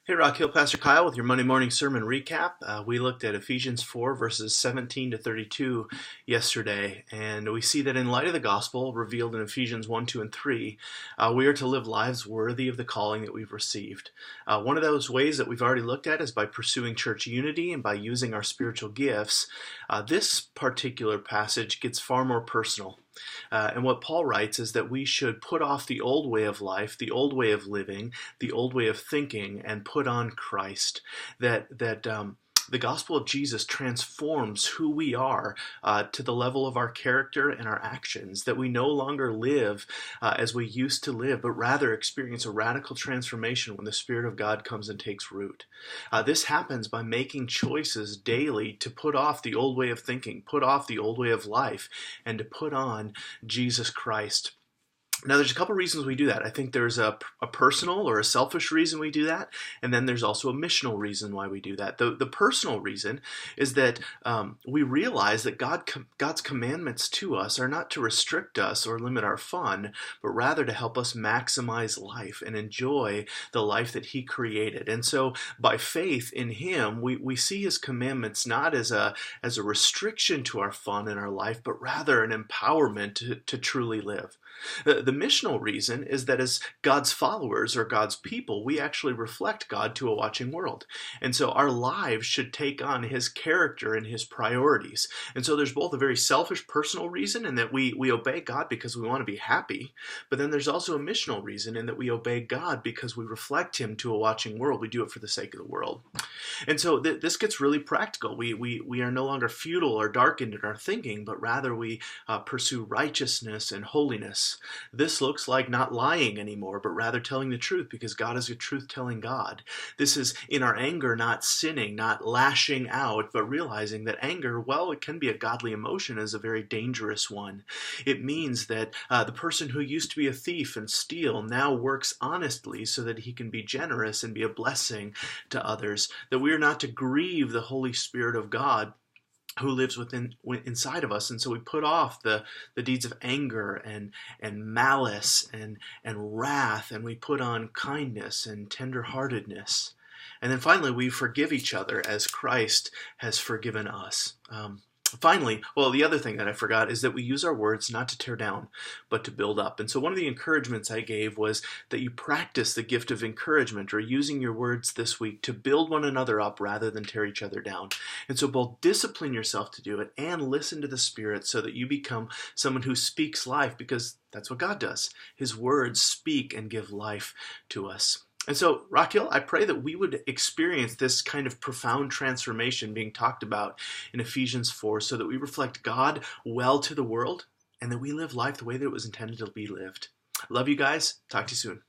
Hey, Rock Hill, Pastor Kyle with your Monday morning sermon recap. We looked at Ephesians 4, verses 17 to 32 yesterday, and we see that in light of the gospel revealed in Ephesians 1, 2, and 3, we are to live lives worthy of the calling that we've received. One of those ways that we've already looked at is by pursuing church unity and by using our spiritual gifts. This particular passage gets far more personal. And what Paul writes is that we should put off the old way of life, the old way of living, the old way of thinking, and put on Christ. The gospel of Jesus transforms who we are to the level of our character and our actions, that we no longer live as we used to live, but rather experience a radical transformation when the Spirit of God comes and takes root. This happens by making choices daily to put off the old way of thinking, put off the old way of life, and to put on Jesus Christ. Now, there's a couple reasons we do that. I think there's a personal or a selfish reason we do that, and then there's also a missional reason why we do that. The personal reason is that we realize that God's commandments to us are not to restrict us or limit our fun, but rather to help us maximize life and enjoy the life that He created. And so, by faith in Him, we see His commandments not as a restriction to our fun in our life, but rather an empowerment to truly live. The missional reason is that as God's followers or God's people, we actually reflect God to a watching world. And so our lives should take on His character and His priorities. And so there's both a very selfish personal reason in that we obey God because we want to be happy, but then there's also a missional reason in that we obey God because we reflect Him to a watching world. We do it for the sake of the world. And so this gets really practical. We are no longer futile or darkened in our thinking, but rather we pursue righteousness and holiness. This looks like not lying anymore, but rather telling the truth because God is a truth-telling God. This is in our anger, not sinning, not lashing out, but realizing that anger, well, it can be a godly emotion, is a very dangerous one. It means that the person who used to be a thief and steal now works honestly so that he can be generous and be a blessing to others, that we are not to grieve the Holy Spirit of God who lives inside of us. And so we put off the deeds of anger and malice and wrath, and we put on kindness and tenderheartedness. And then finally, we forgive each other as Christ has forgiven us. Finally, the other thing that I forgot is that we use our words not to tear down, but to build up. And so one of the encouragements I gave was that you practice the gift of encouragement or using your words this week to build one another up rather than tear each other down. And so both discipline yourself to do it and listen to the Spirit so that you become someone who speaks life, because that's what God does. His words speak and give life to us. And so, Rock Hill, I pray that we would experience this kind of profound transformation being talked about in Ephesians 4 so that we reflect God well to the world and that we live life the way that it was intended to be lived. Love you guys. Talk to you soon.